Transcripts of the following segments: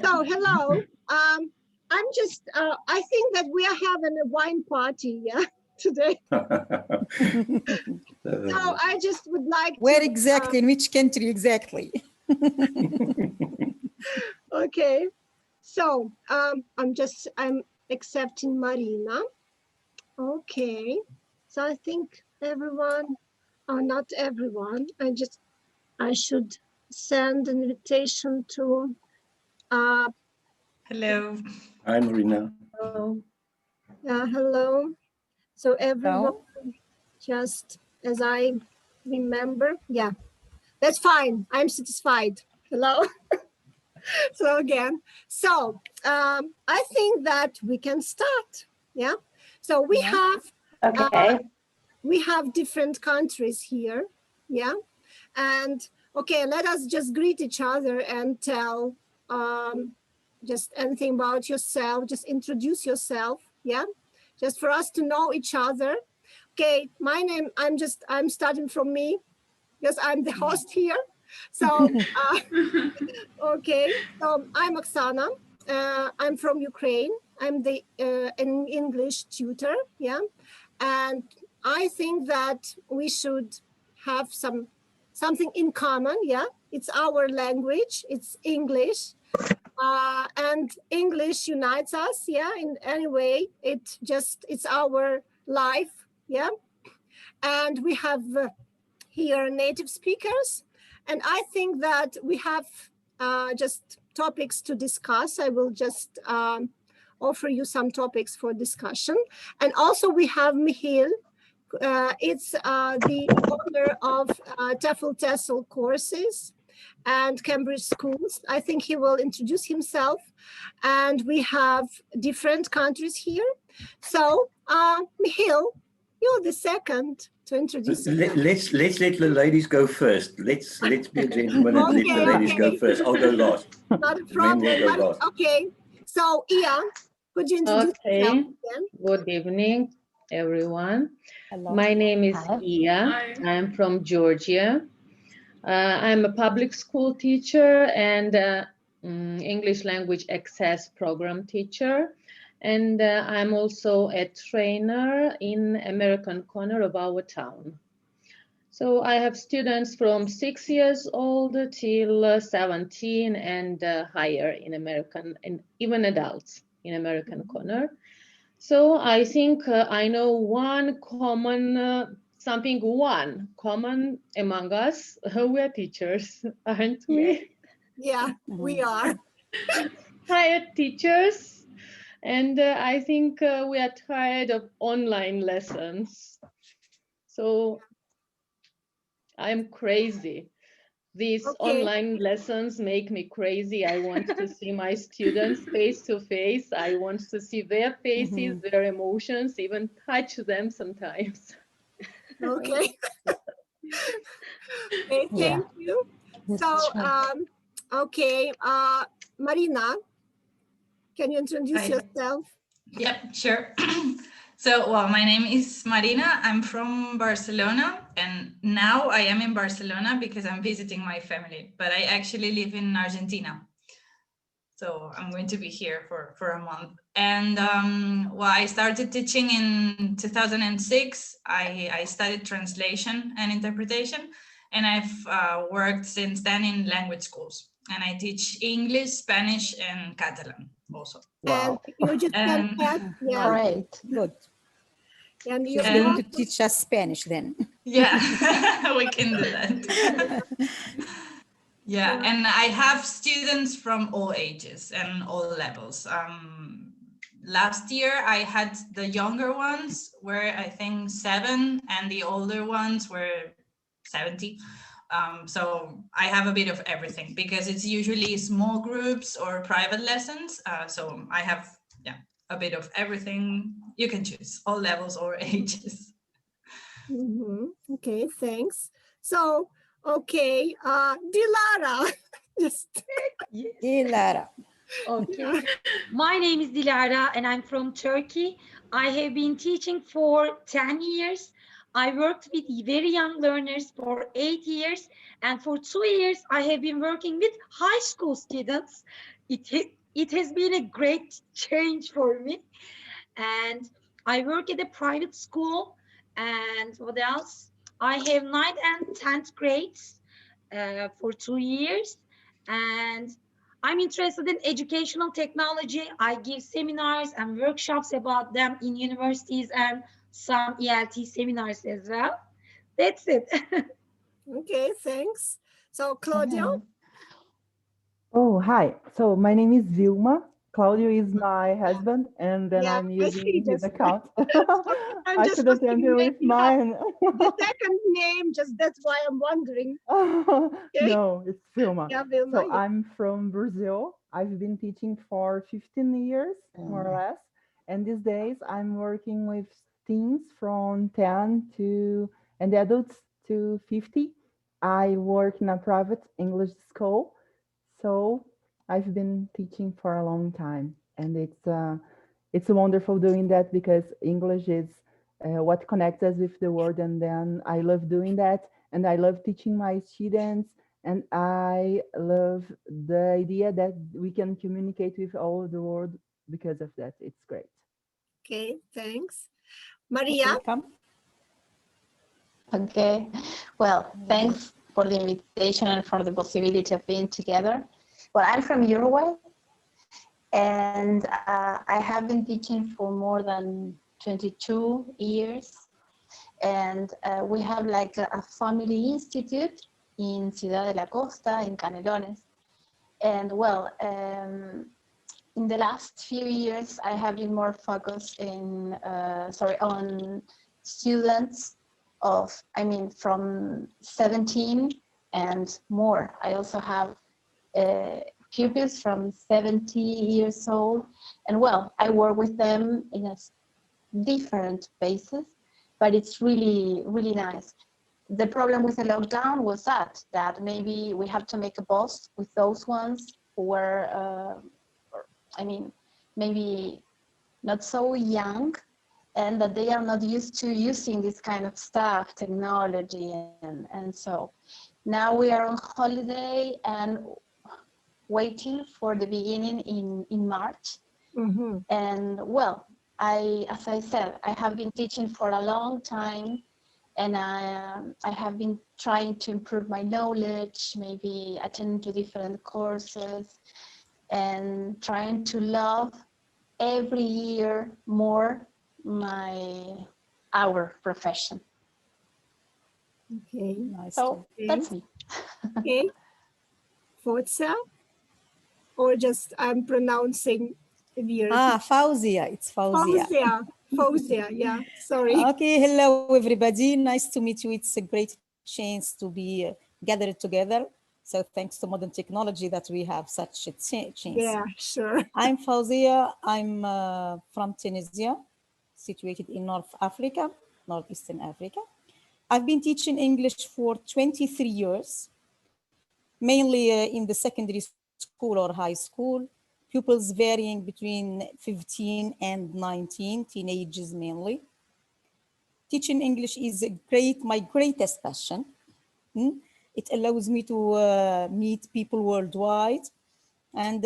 So, hello. I'm just, I think that we are having a wine party, yeah, today. So I just would like Where to, exactly? In which country exactly? okay. So I'm accepting Marina. Okay. So I think everyone, not everyone, I should send an invitation to, Hello. Hi, Marina. hello. So everyone, No? just as I remember, yeah, that's fine. I'm satisfied. Hello. So again, so I think that we can start. Yeah. So we have different countries here. Yeah. And okay, let us just greet each other and tell just anything about yourself. Just introduce yourself. Yeah. Just for us to know each other. Okay, my name, I'm starting from me because I'm the host here. So, okay, so I'm Oksana. I'm from Ukraine. I'm an English tutor, yeah. And I think that we should have something in common, yeah. It's our language, it's English. And English unites us, yeah, in any way. It's our life, yeah. And we have here native speakers. And I think that we have just topics to discuss. I will just offer you some topics for discussion. And also we have Mihail. It's the owner of TEFL TESOL courses and Cambridge schools. I think he will introduce himself. And we have different countries here. So Mihail, you're the second to introduce. Let's let the ladies go first. Let's be a gentleman and let the ladies go first. I'll go last. Not a problem. Okay. So Ian, could you introduce yourself again? Good evening, everyone. Hello. My name is Iya. I'm from Georgia. I'm a public school teacher and English language access program teacher. And I'm also a trainer in American Corner of our town. So I have students from 6 years old till 17 and higher in American, and even adults in American Corner. So I think I know something common among us. We are teachers, aren't we? Yeah, we are. Tired teachers. And I think we are tired of online lessons. So I'm crazy. These online lessons make me crazy. I want to see my students face to face. I want to see their faces, their emotions, even touch them sometimes. Okay. Okay, thank you. So, okay, Marina, can you introduce yourself? Yep, sure. So, well, my name is Marina. I'm from Barcelona, and now I am in Barcelona because I'm visiting my family, but I actually live in Argentina. So I'm going to be here for a month. And well, I started teaching in 2006. I studied translation and interpretation, and I've worked since then in language schools. And I teach English, Spanish, and Catalan also. Wow. You just Great. Good. And you're going to teach us Spanish then. Yeah, we can do that. Yeah, and I have students from all ages and all levels. Last year I had the younger ones were I think 7 and the older ones were 70. So I have a bit of everything because it's usually small groups or private lessons. So I have a bit of everything. You can choose all levels or ages. Okay, thanks. So, okay, Dilara. Dilara. Okay. My name is Dilara and I'm from Turkey. I have been teaching for 10 years. I worked with very young learners for 8 years. And for 2 years, I have been working with high school students it has been a great change for me. And I work at a private school. And what else? I have 9th and 10th grades for 2 years. And I'm interested in educational technology. I give seminars and workshops about them in universities and some ELT seminars as well. That's it. Okay, thanks. So Claudio, Oh, hi. So my name is Vilma. Claudio is my husband, and then yeah, I'm I see using his just- account. I'm I just should have looking enter at with mine. the second name, just that's why I'm wondering. No, it's Vilma. Yeah, Vilma, So yeah. I'm from Brazil. I've been teaching for 15 years, more or less. And these days I'm working with teens from 10 to, and the adults to 50. I work in a private English school. So I've been teaching for a long time, and it's wonderful doing that because English is what connects us with the world, and then I love doing that, and I love teaching my students, and I love the idea that we can communicate with all the world because of that. It's great. Okay, thanks. Maria, Welcome. Okay, well, thanks for the invitation and for the possibility of being together. Well, I'm from Uruguay, and I have been teaching for more than 22 years. And we have like a family institute in Ciudad de la Costa, in Canelones. And well, in the last few years, I have been more focused in, on students of, from 17 and more. I also have pupils from 70 years old. And well, I work with them in a different basis, but it's really, really nice. The problem with the lockdown was that maybe we have to make a pause with those ones who were, maybe not so young, and that they are not used to using this kind of stuff, technology, and so. Now we are on holiday and waiting for the beginning in March. mm-hmm. And well, as I said, I have been teaching for a long time, and I have been trying to improve my knowledge, maybe attending to different courses, and trying to love every year more our profession. Okay, Nice. So that's me. okay. Forza, or just I'm pronouncing weird. Fauzia. It's Fauzia. Fauzia, yeah, sorry. Okay, hello everybody. Nice to meet you. It's a great chance to be gathered together. So thanks to modern technology that we have such a chance. Yeah, sure. I'm Fauzia. I'm from Tunisia, situated in North Africa, Northeastern Africa. I've been teaching English for 23 years, mainly in the secondary school or high school, pupils varying between 15 and 19, teenagers mainly. Teaching English is my greatest passion. It allows me to meet people worldwide, and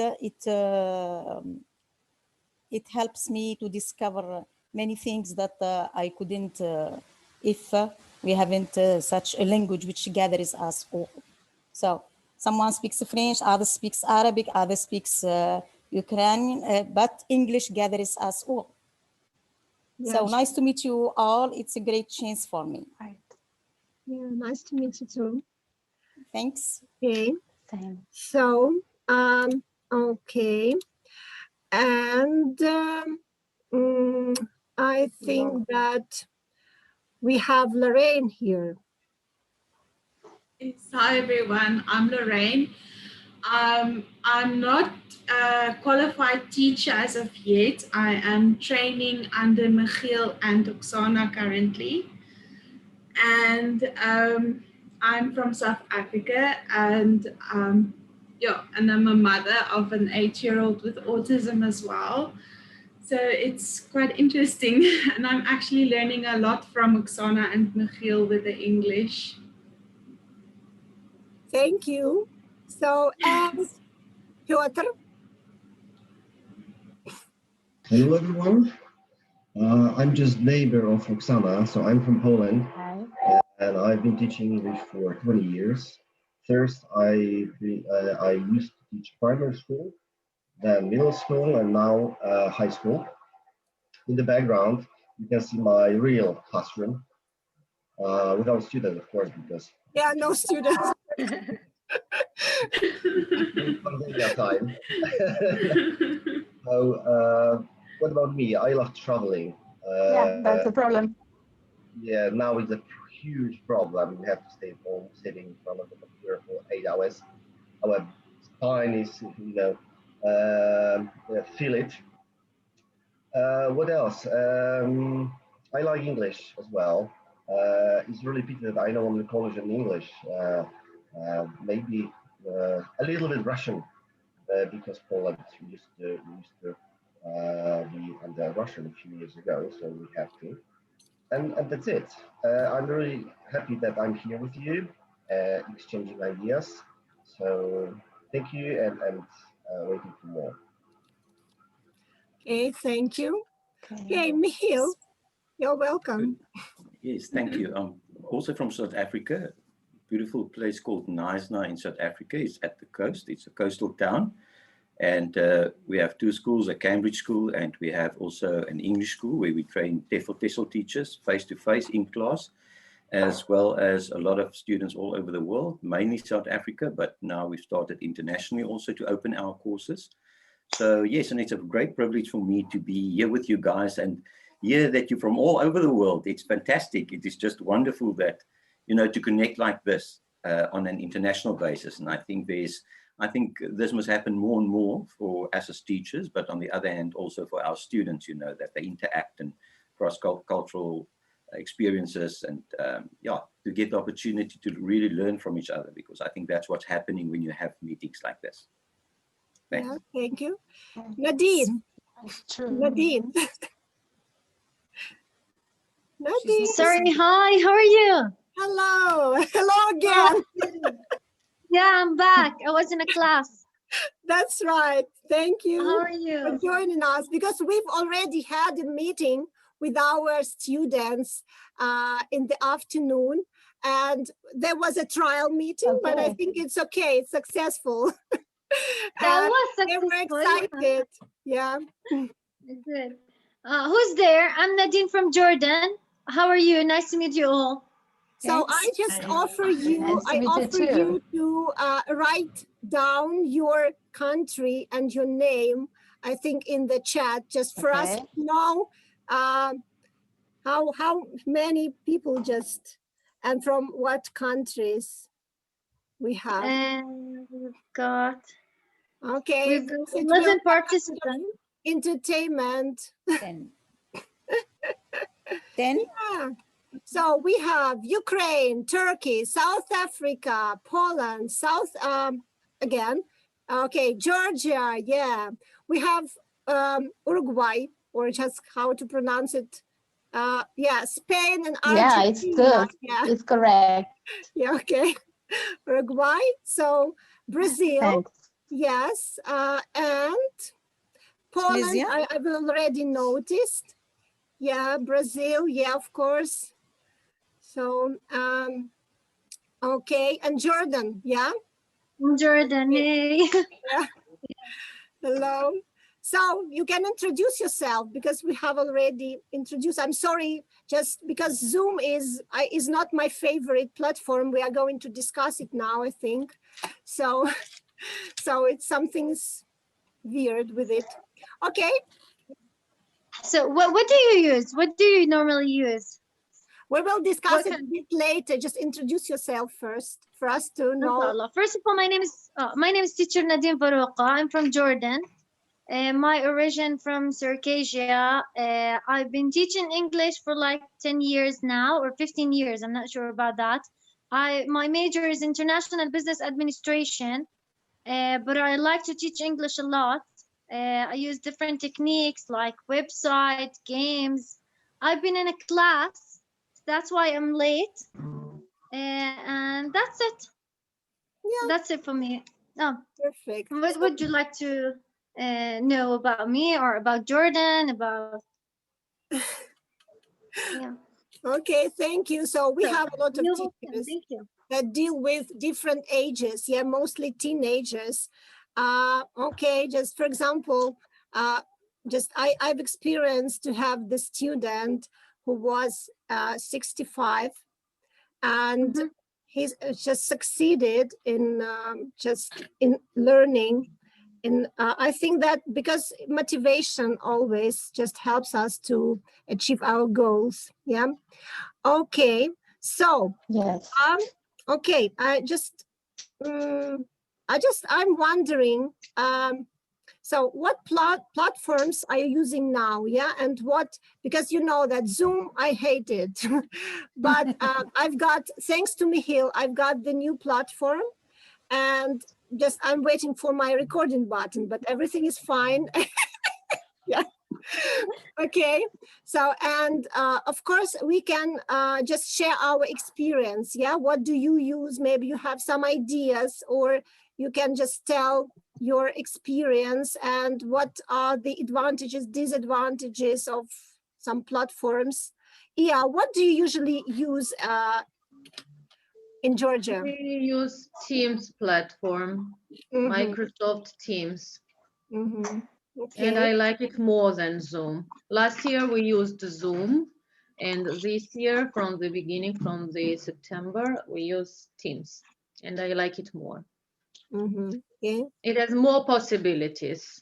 it helps me to discover many things that I couldn't if we haven't such a language which gathers us all. So someone speaks French, others speaks Arabic, others speaks Ukrainian, but English gathers us all. Yeah, So nice to meet you all. It's a great chance for me. yeah, nice to meet you too. Thanks. Okay. Same. So, okay. And I think that we have Lorraine here. Hi everyone, I'm Lorraine. I'm not a qualified teacher as of yet. I am training under Michiel and Oksana currently. And I'm from South Africa, and and I'm a mother of an 8-year-old with autism as well. So it's quite interesting, and I'm actually learning a lot from Oksana and Michiel with the English. Thank you. So, Piotr, Hello, everyone. I'm just neighbor of Oksana, so I'm from Poland, and I've been teaching English for 20 years. First, I used to teach primary school, then middle school, and now high school. In the background, you can see my real classroom, without students, of course, because Yeah, no students. pandemic time. So, what about me? I love traveling. Yeah, that's the problem. Yeah, now it's a huge problem. We have to stay home, sitting in front of the computer for 8 hours. Our spine is, feel it. What else? I like English as well. It's really pity that I know only Polish and English. Maybe a little bit Russian, because Poland used to be under Russian a few years ago, so we have to. And that's it. I'm really happy that I'm here with you, exchanging ideas. So thank you, and waiting for more. Okay, thank you. Okay, Michiel, you're welcome. Yes, thank you. I'm also from South Africa. Beautiful place called Knysna in South Africa. It's at the coast. It's a coastal town. And we have two schools, a Cambridge school, and we have also an English school where we train TEFL teachers face-to-face in class, as well as a lot of students all over the world, mainly South Africa, but now we've started internationally also to open our courses. So yes, and it's a great privilege for me to be here with you guys and hear that you're from all over the world. It's fantastic. It is just wonderful that, to connect like this on an international basis. And I think this must happen more and more for us as teachers, but on the other hand, also for our students, that they interact and cross-cultural experiences and to get the opportunity to really learn from each other, because I think that's what's happening when you have meetings like this. Thanks. Yeah, thank you. Nadine. Nadine. Nadine. Sorry, hi, how are you? Hello. Hello again. Yeah, I'm back. I was in a class. That's right. Thank you. How are you? For joining us, because we've already had a meeting with our students in the afternoon, and there was a trial meeting, but I think it's okay. It's successful. That was They were excited. Yeah. Good. Who's there? I'm Nadine from Jordan. How are you? Nice to meet you all. So I just offer you, to write down your country and your name, I think, in the chat, just for us to know how many people and from what countries we have. And we've got. Okay. We've got 11 participants. Entertainment. 10. 10? Yeah. So we have Ukraine, Turkey, South Africa, Poland, Georgia, yeah. We have Uruguay, or just how to pronounce it. Spain and Argentina. Yeah, it's good. Yeah. It's correct. Yeah, okay. Uruguay, so Brazil, Thanks. yes, and Poland, I've already noticed. Yeah, Brazil, yeah, of course. So, okay, and Jordan, yeah? Jordan, hey. Yeah. Hello. So you can introduce yourself, because we have already introduced. I'm sorry, just because Zoom is not my favorite platform. We are going to discuss it now, I think. So it's something's weird with it. Okay. So what do you use? What do you normally use? We will discuss it a bit later. Just introduce yourself first for us to know. First of all, my name is Teacher Nadine Farouqa. I'm from Jordan. My origin from Circassia. I've been teaching English for like 10 years now, or 15 years. I'm not sure about that. My major is International Business Administration, but I like to teach English a lot. I use different techniques like website, games. I've been in a class. That's why I'm late. And that's it. Yeah. That's it for me. Oh, perfect. What would you like to know about me or about Jordan, about, yeah. Okay, thank you. So we have a lot of You're welcome. teachers Thank you. that deal with different ages, yeah, mostly teenagers. Okay, just for example, I've experienced to have the student who was 65, and he's just succeeded in just in learning. And I think that because motivation always just helps us to achieve our goals. Yeah. Okay. So Yes. okay. I'm wondering. So what platforms are you using now? Yeah, and what, because you know that Zoom, I hate it, but I've got, thanks to Michiel, I've got the new platform, and just I'm waiting for my recording button, but everything is fine. Yeah. Okay. So, and of course we can just share our experience. Yeah. What do you use? Maybe you have some ideas, or you can just tell your experience and what are the advantages, disadvantages of some platforms. Yeah. What do you usually use in Georgia? We use Teams platform, Microsoft Teams. Okay. And I like it more than Zoom. Last year we used Zoom, and this year from the beginning, from the September, we use Teams, and I like it more. Okay. It has more possibilities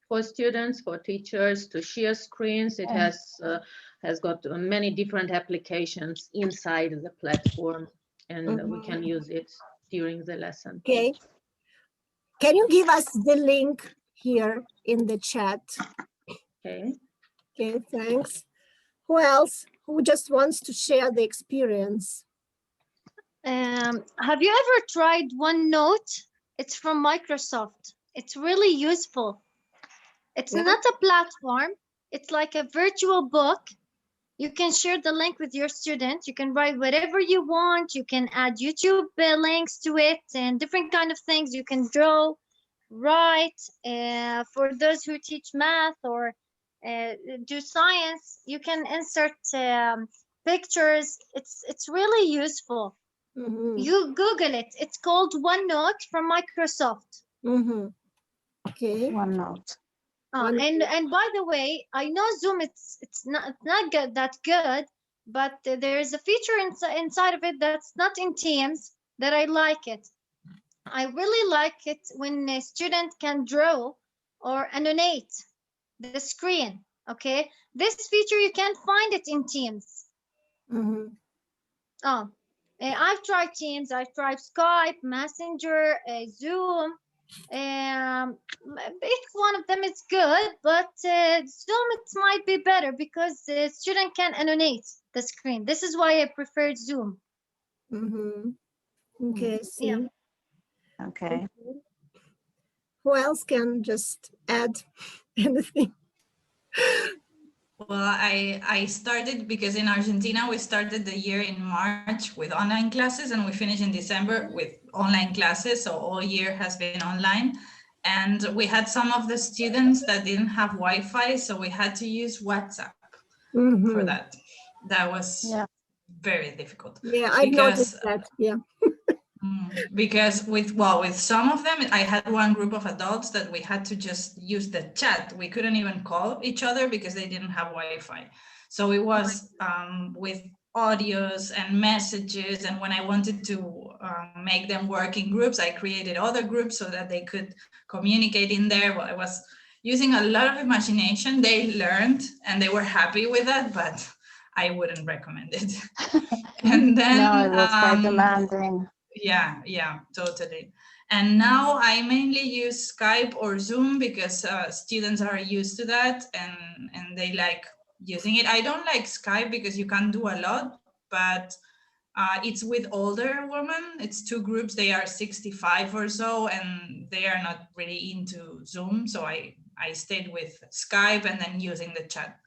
for students, for teachers to share screens. It has got many different applications inside the platform, and we can use it during the lesson. Okay. Can you give us the link here in the chat? Okay. Okay, thanks. Who else? Who just wants to share the experience? Have you ever tried OneNote? It's from Microsoft. It's really useful. It's not a platform. It's like a virtual book. You can share the link with your students. You can write whatever you want. You can add YouTube links to it and different kind of things. You can draw, write. For those who teach math or do science, you can insert pictures. It's really useful. You Google it. It's called OneNote from Microsoft. Okay. OneNote. And by the way, I know Zoom it's not good, that good, but there's a feature inside of it that's not in Teams that I like it. I really like it when a student can draw or annotate the screen. Okay, this feature you can't find it in Teams. I've tried Teams, I've tried Skype, Messenger, Zoom. Each one of them is good, but Zoom it might be better because the student can annotate the screen. This is why I preferred Zoom. Okay, see. Yeah. Okay. Who else can just add anything? Well, I started because in Argentina, we started the year in March with online classes and we finished in December with online classes. So all year has been online. And we had some of the students that didn't have Wi-Fi, so we had to use WhatsApp for that. That was very difficult. Yeah, I've noticed that, yeah. Because with some of them, I had one group of adults that we had to just use the chat. We couldn't even call each other because they didn't have Wi-Fi. So it was with audios and messages. And when I wanted to make them work in groups, I created other groups so that they could communicate in there. Well, I was using a lot of imagination. They learned and they were happy with that, but I wouldn't recommend it. And then no, it was quite demanding. Yeah, totally. And now I mainly use Skype or Zoom because students are used to that and they like using it. I don't like Skype because you can't do a lot, but it's with older women. It's two groups. They are 65 or so, and they are not really into Zoom. So I stayed with Skype and then using the chat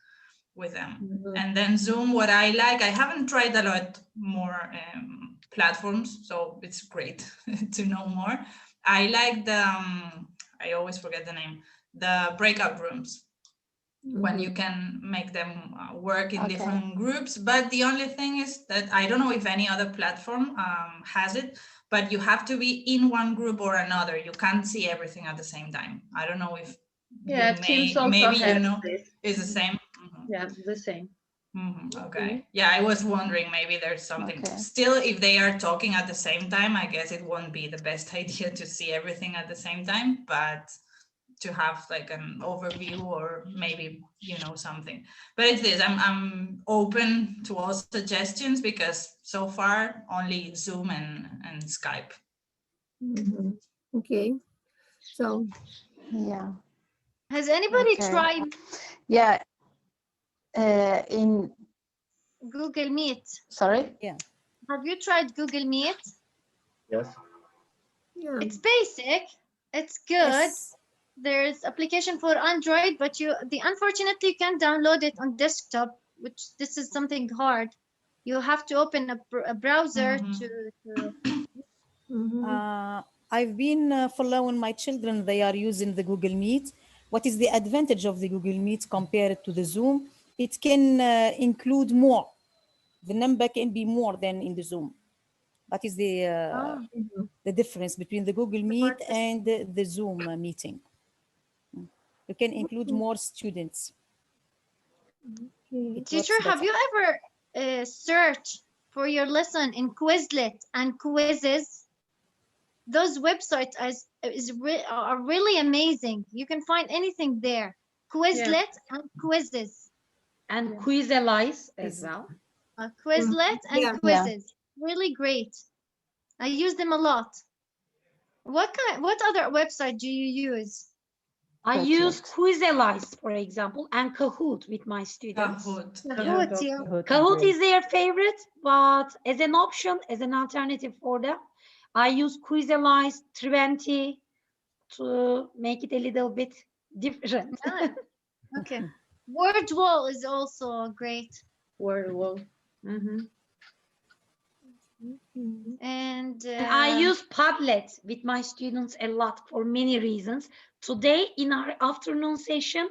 with them. And then Zoom, what I like, I haven't tried a lot more platforms, so it's great to know more. I like the I always forget the name, the breakout rooms, when you can make them work in Okay. different groups. But the only thing is that I don't know if any other platform has it, but you have to be in one group or another. You can't see everything at the same time. I don't know if Yeah, you Teams also maybe you has know this. is the same. Yeah, the same. Okay. Yeah, I was wondering maybe there's something. Okay. Still, if they are talking at the same time, I guess it won't be the best idea to see everything at the same time, but to have like an overview or maybe, you know, something. But it's this, I'm open to all suggestions because so far only Zoom and Skype. Okay. So, Yeah. Has anybody Okay. tried Yeah. In Google Meet? sorry. Yeah. Have you tried Google Meet? Yes. yeah. It's basic. It's good. Yes. There's application for Android, but unfortunately you can't download it on desktop, which this is something hard. You have to open a browser to I've been following my children. They are using the Google Meet. What is the advantage of the Google Meet compared to the Zoom? It can include more. The number can be more than in the Zoom. That is the difference between the Google Meet and the Zoom meeting. You can include more students. It Teacher, works have better. you ever searched for your lesson in Quizlet and Quizzes? Those websites are really amazing. You can find anything there. Quizlet and Quizzes. And Quizelize as well. Quizlet and Yeah. Quizzes. Really great. I use them a lot. What other website do you use? I use Quizelize, for example, and Kahoot with my students. Kahoot, yeah. Kahoot is their favorite, but as an option, as an alternative for them, I use Quizelize 20 to make it a little bit different. Okay. Wordwall is also great. Wordwall. And I use Padlet with my students a lot for many reasons. Today in our afternoon session,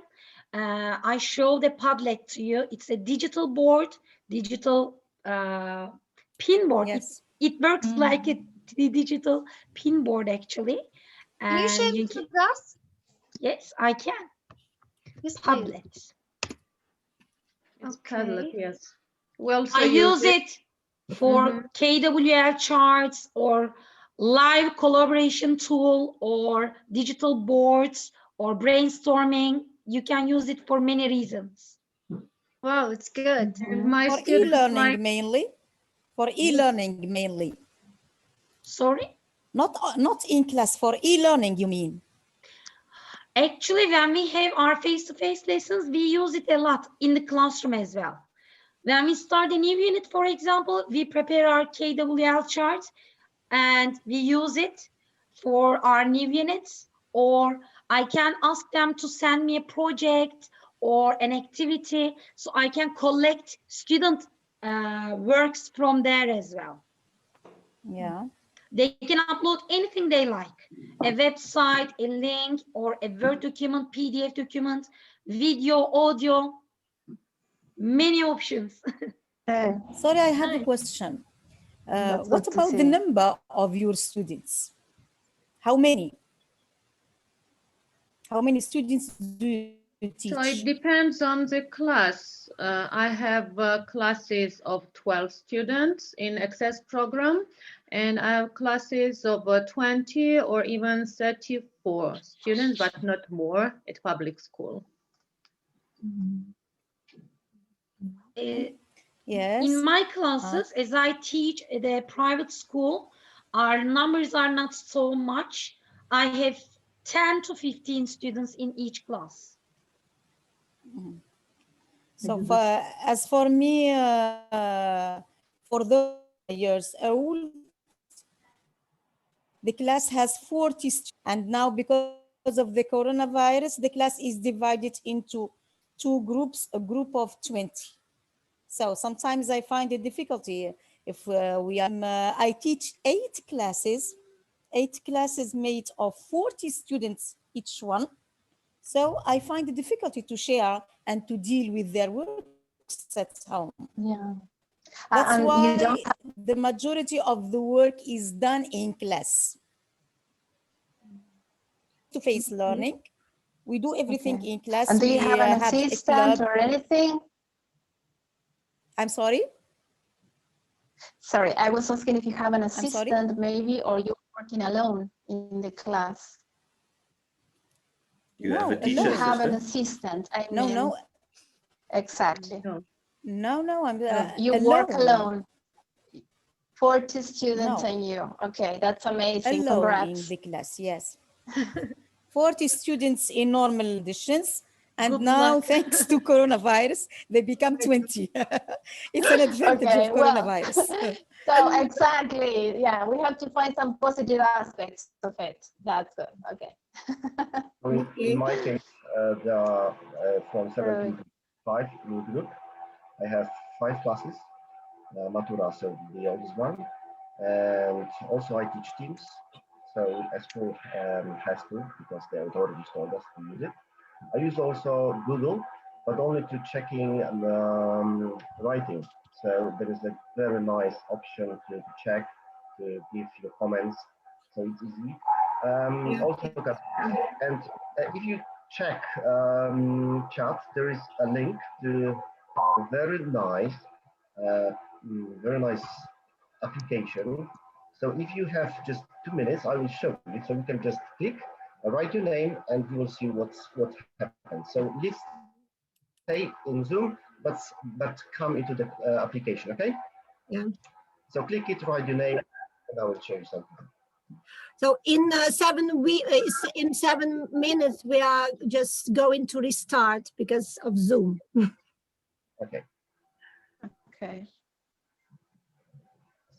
I show the Padlet to you. It's a digital board, digital pin board. Yes. It works like a digital pin board actually. Can you share it with us? Yes, I can. Yes, Padlet. It's Okay. Padlet, yes. Well, I use it for KWL charts or live collaboration tool or digital boards or brainstorming. You can use it for many reasons. Wow, it's good. My For students e-learning like mainly. For e-learning mainly. Sorry? Not in class, for e-learning you mean? Actually, when we have our face-to-face lessons, we use it a lot in the classroom as well. When we start a new unit, for example, we prepare our KWL chart and we use it for our new units, or I can ask them to send me a project or an activity so I can collect student works from there as well. Yeah. They can upload anything they like, a website, a link, or a Word document, PDF document, video, audio, many options. Sorry, I have a question. That's What good to about the see. number of your students? How many? How many students do you teach? So it depends on the class. I have classes of 12 students in Access program, and I have classes of 20 or even 34 students, but not more at public school. Yes. In my classes, as I teach at a private school, our numbers are not so much. I have 10 to 15 students in each class. So as for me, for those years old, the class has 40 students, and now because of the coronavirus, the class is divided into two groups, a group of 20. So sometimes I find it difficulty if I teach 8 classes made of 40 students each one. So I find it difficulty to share and to deal with their works at home. Yeah. That's And you why don't the majority of the work is done in class. Face-to-face learning. We do everything Okay. in class. And do you We have an have a assistant club. or anything? I'm sorry? Sorry, I was asking if you have an sorry? assistant maybe, or you're working alone in the class. You have a No, Do you teacher have an assistant? assistant? I No, mean, no, exactly. no, I'm You alone. work alone. 40 students No. and you. Okay, that's amazing. Alone in Congrats. the class, yes. 40 students in normal editions. And Good now, luck. thanks to coronavirus, they become 20. It's an advantage Okay, of well, coronavirus. so exactly, yeah, we have to find some positive aspects of it. That's good. Okay. In my case, from 7 to 5 in group, I have 5 classes. Matura, so the oldest one, and also I teach teams. So as for high school, because they already told us to use it. I use also Google, but only to checking writing. So there is a very nice option to check, to give your comments. So it's easy. Also, and if you check chat, there is a link to a very nice application. So if you have just 2 minutes, I will show you. So you can just click, write your name, and you will see what happens. So let's stay in Zoom, but come into the application, okay? Yeah. So click it, write your name, and I will show you something. So in 7 minutes, we are just going to restart because of Zoom. Okay. Okay.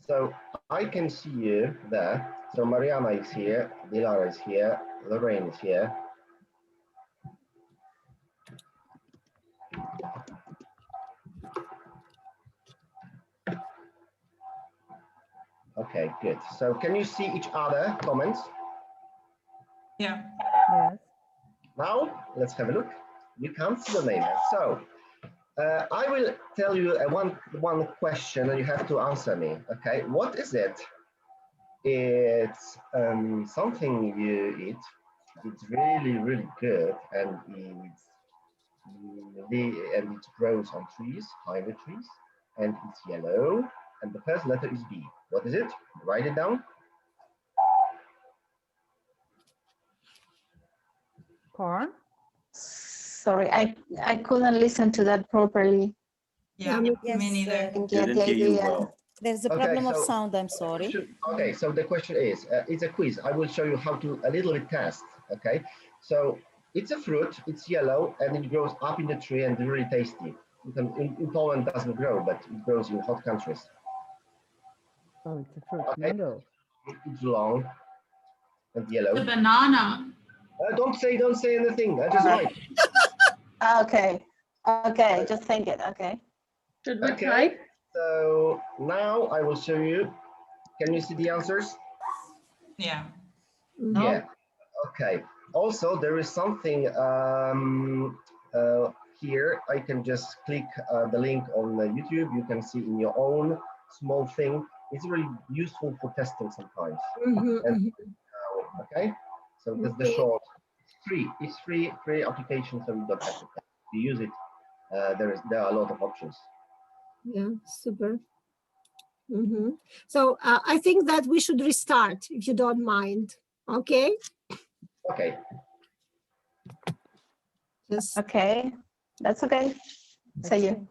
So I can see you there. So Mariana is here, Dilara is here, Lorraine is here. Okay, good. So can you see each other comments? Yeah. Yes. Now let's have a look. You can't see your name. So I will tell you one question and you have to answer me. Okay, what is it? It's something you eat. It's really good, and it grows on trees, higher trees, and it's yellow. And the first letter is B. What is it? Write it down. Corn. Sorry, I couldn't listen to that properly. Yeah, Yes, me neither. Didn't get Didn't the hear you idea. well. There's a Okay, problem of so- sound, I'm sorry. Okay, so the question is, it's a quiz. I will show you how to a little bit test. Okay, so it's a fruit. It's yellow and it grows up in the tree and really tasty. In Poland it doesn't grow, but it grows in hot countries. Oh, it's a fruit. Okay. Mango. It's long and yellow. The banana. Don't say anything. I just write. Okay. Okay, just think it. Okay. Should we Okay. type? So now I will show you. Can you see the answers? Yeah. No. Yeah. Okay. Also, there is something here. I can just click the link on YouTube. You can see in your own small thing. It's really useful for testing sometimes. And, okay. So that's the Okay. short. It's free. It's free application, so you don't have to pay. You use it. There are a lot of options. Yeah, super. So I think that we should restart, if you don't mind. Okay. Okay. Just Okay. That's okay. See you.